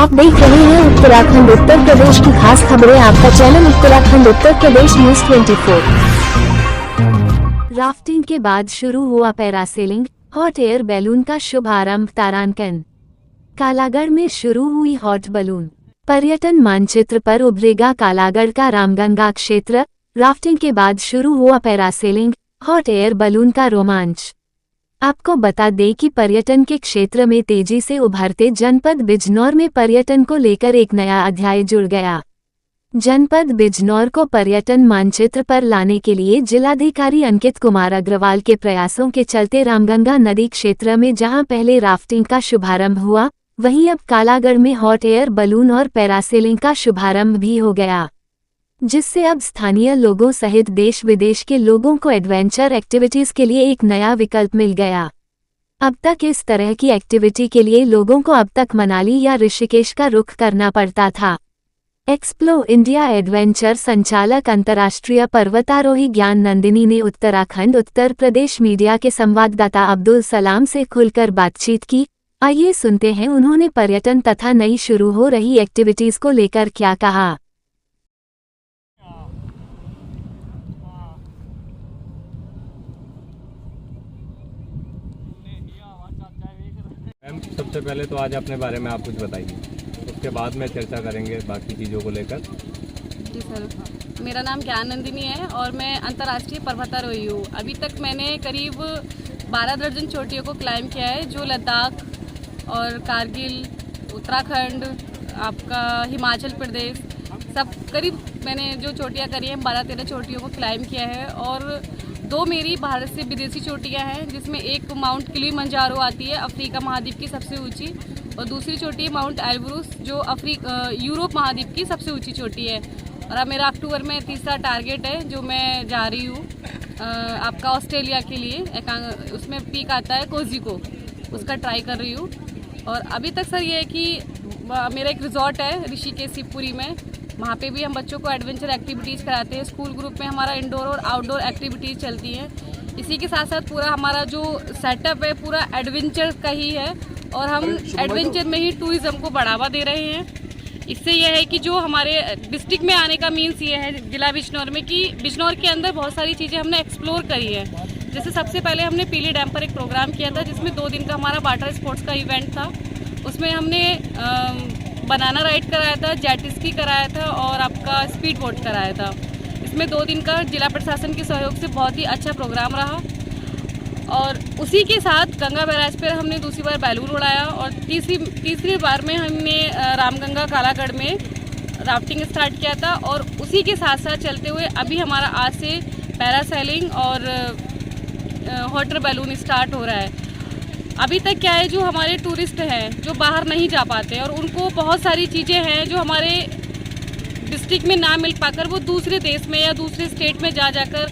आप देख रहे हैं उत्तराखंड उत्तर प्रदेश की खास खबरें। आपका channel Uttarakhand Uttar Pradesh news 24। Rafting के बाद शुरू हुआ पैरासेलिंग, हॉट एयर बैलून का शुभारंभ तारांकन। कालागढ़ में शुरू हुई हॉट बैलून पर्यटन मानचित्र पर उभरेगा कालागढ़ का रामगंगा क्षेत्र। राफ्टिंग के बाद शुरू हुआ पैरासेलिंग, हॉट एयर बैलून का रोमांच। आपको बता दें कि पर्यटन के क्षेत्र में तेजी से उभरते जनपद बिजनौर में पर्यटन को लेकर एक नया अध्याय जुड़ गया। जनपद बिजनौर को पर्यटन मानचित्र पर लाने के लिए जिलाधिकारी अंकित कुमार अग्रवाल के प्रयासों के चलते रामगंगा नदी क्षेत्र में जहां पहले राफ्टिंग का शुभारंभ हुआ, वहीं अब कालागढ़ में हॉट एयर बैलून और पैरासेलिंग का शुभारंभ भी हो गया, जिससे अब स्थानीय लोगों सहित देश विदेश के लोगों को एडवेंचर एक्टिविटीज के लिए एक नया विकल्प मिल गया। अब तक इस तरह की एक्टिविटी के लिए लोगों को अब तक मनाली या ऋषिकेश का रुख करना पड़ता था। एक्सप्लो इंडिया एडवेंचर संचालक अंतर्राष्ट्रीय पर्वतारोही ज्ञान नंदिनी ने उत्तराखंड उत्तर प्रदेश मीडिया के संवाददाता अब्दुल सलाम से खुलकर बातचीत की। आइए सुनते हैं उन्होंने पर्यटन तथा नई शुरू हो रही एक्टिविटीज को लेकर क्या कहा। मैम, सबसे पहले तो आज अपने बारे में आप कुछ बताइए, उसके बाद में चर्चा करेंगे बाकी चीज़ों को लेकर। जी सर, मेरा नाम ज्ञान नंदिनी है और मैं अंतर्राष्ट्रीय पर्वतारोही हूँ। अभी तक मैंने करीब 12 दर्जन चोटियों को क्लाइम किया है, जो लद्दाख और कारगिल, उत्तराखंड, आपका हिमाचल प्रदेश, सब करीब मैंने जो चोटियाँ करी हैं 12-13 चोटियों को क्लाइम किया है। और 2 मेरी भारत से विदेशी चोटियाँ हैं, जिसमें एक माउंट किलिमंजारो आती है, अफ्रीका महाद्वीप की सबसे ऊंची, और दूसरी चोटी माउंट एल्ब्रूस, जो यूरोप महाद्वीप की सबसे ऊंची चोटी है। और अब मेरा अक्टूबर में तीसरा टारगेट है, जो मैं जा रही हूँ आपका ऑस्ट्रेलिया के लिए। उसमें पीक आता है कोजिको, उसका ट्राई कर रही हूँ। और अभी तक सर ये है कि मेरा एक रिजॉर्ट है ऋषिकेश शिवपुरी में, वहाँ पे भी हम बच्चों को एडवेंचर एक्टिविटीज़ कराते हैं। स्कूल ग्रुप में हमारा इंडोर और आउटडोर एक्टिविटीज़ चलती हैं। इसी के साथ साथ पूरा हमारा जो सेटअप है पूरा एडवेंचर का ही है, और हम एडवेंचर में ही टूरिज़्म को बढ़ावा दे रहे हैं। इससे यह है कि जो हमारे डिस्ट्रिक्ट में आने का मीन्स ये है जिला बिजनौर में, कि बिजनौर के अंदर बहुत सारी चीज़ें हमने एक्सप्लोर करी है। जैसे सबसे पहले हमने पीली डैम पर एक प्रोग्राम किया था, जिसमें 2 दिन का हमारा वाटर स्पोर्ट्स का इवेंट था। उसमें हमने बनाना राइड कराया था, जेट स्की कराया था और आपका स्पीड बोट कराया था। इसमें 2 दिन का जिला प्रशासन के सहयोग से बहुत ही अच्छा प्रोग्राम रहा। और उसी के साथ गंगा बैराज पर हमने दूसरी बार बैलून उड़ाया, और तीसरी बार में हमने रामगंगा कालागढ़ में राफ्टिंग स्टार्ट किया था। और उसी के साथ साथ चलते हुए अभी हमारा आज से पैरासेलिंग और हॉट एयर बैलून स्टार्ट हो रहा है। अभी तक क्या है, जो हमारे टूरिस्ट हैं जो बाहर नहीं जा पाते, और उनको बहुत सारी चीज़ें हैं जो हमारे डिस्ट्रिक्ट में ना मिल पाकर वो दूसरे देश में या दूसरे स्टेट में जाकर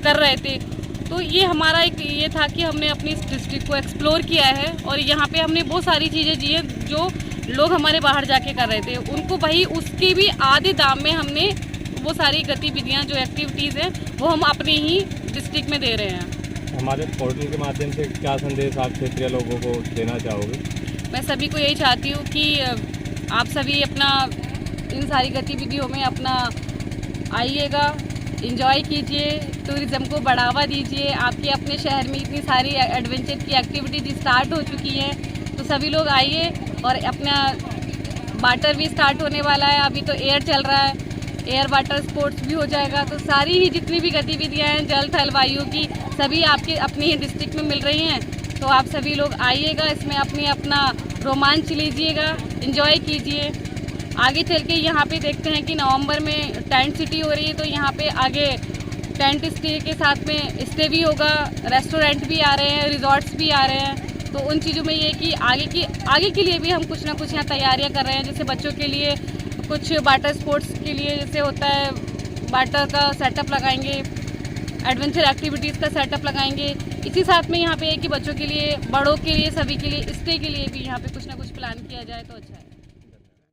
कर रहे थे। तो ये हमारा एक ये था कि हमने अपनी इस डिस्ट्रिक्ट को एक्सप्लोर किया है, और यहाँ पे हमने वो सारी चीज़ें जी हैं जो लोग हमारे बाहर जाके कर रहे थे, उनको वही उसके भी आधे दाम में हमने वो सारी गतिविधियाँ जो एक्टिविटीज़ हैं वो हम अपने ही डिस्ट्रिक्ट में दे रहे हैं। हमारे पोर्टल के माध्यम से क्या संदेश आप क्षेत्रीय लोगों को देना चाहोगे? मैं सभी को यही चाहती हूँ कि आप सभी अपना इन सारी गतिविधियों में अपना आइएगा, एंजॉय कीजिए, टूरिज़्म को बढ़ावा दीजिए। आपके अपने शहर में इतनी सारी एडवेंचर की एक्टिविटीज स्टार्ट हो चुकी हैं, तो सभी लोग आइए। और अपना वाटर भी स्टार्ट होने वाला है, अभी तो एयर चल रहा है, एयर वाटर स्पोर्ट्स भी हो जाएगा। तो सारी ही जितनी भी गतिविधियाँ हैं जल थल वायु की, सभी आपके अपनी ही डिस्ट्रिक्ट में मिल रही हैं। तो आप सभी लोग आइएगा, इसमें अपना रोमांच लीजिएगा, एंजॉय कीजिए। आगे चल के यहाँ पे देखते हैं कि नवंबर में टेंट सिटी हो रही है, तो यहाँ पे आगे टेंट स्टे के साथ में स्टे भी होगा, रेस्टोरेंट भी आ रहे हैं, रिजॉर्ट्स भी आ रहे हैं। तो उन चीज़ों में ये कि आगे के लिए भी हम कुछ ना कुछ यहाँ तैयारियाँ कर रहे हैं। जैसे बच्चों के लिए कुछ वाटर स्पोर्ट्स के लिए जैसे होता है वाटर का सेटअप लगाएंगे, एडवेंचर एक्टिविटीज़ का सेटअप लगाएंगे। इसी साथ में यहाँ पे है कि बच्चों के लिए, बड़ों के लिए, सभी के लिए स्टे के लिए भी यहाँ पे कुछ ना कुछ प्लान किया जाए तो अच्छा है।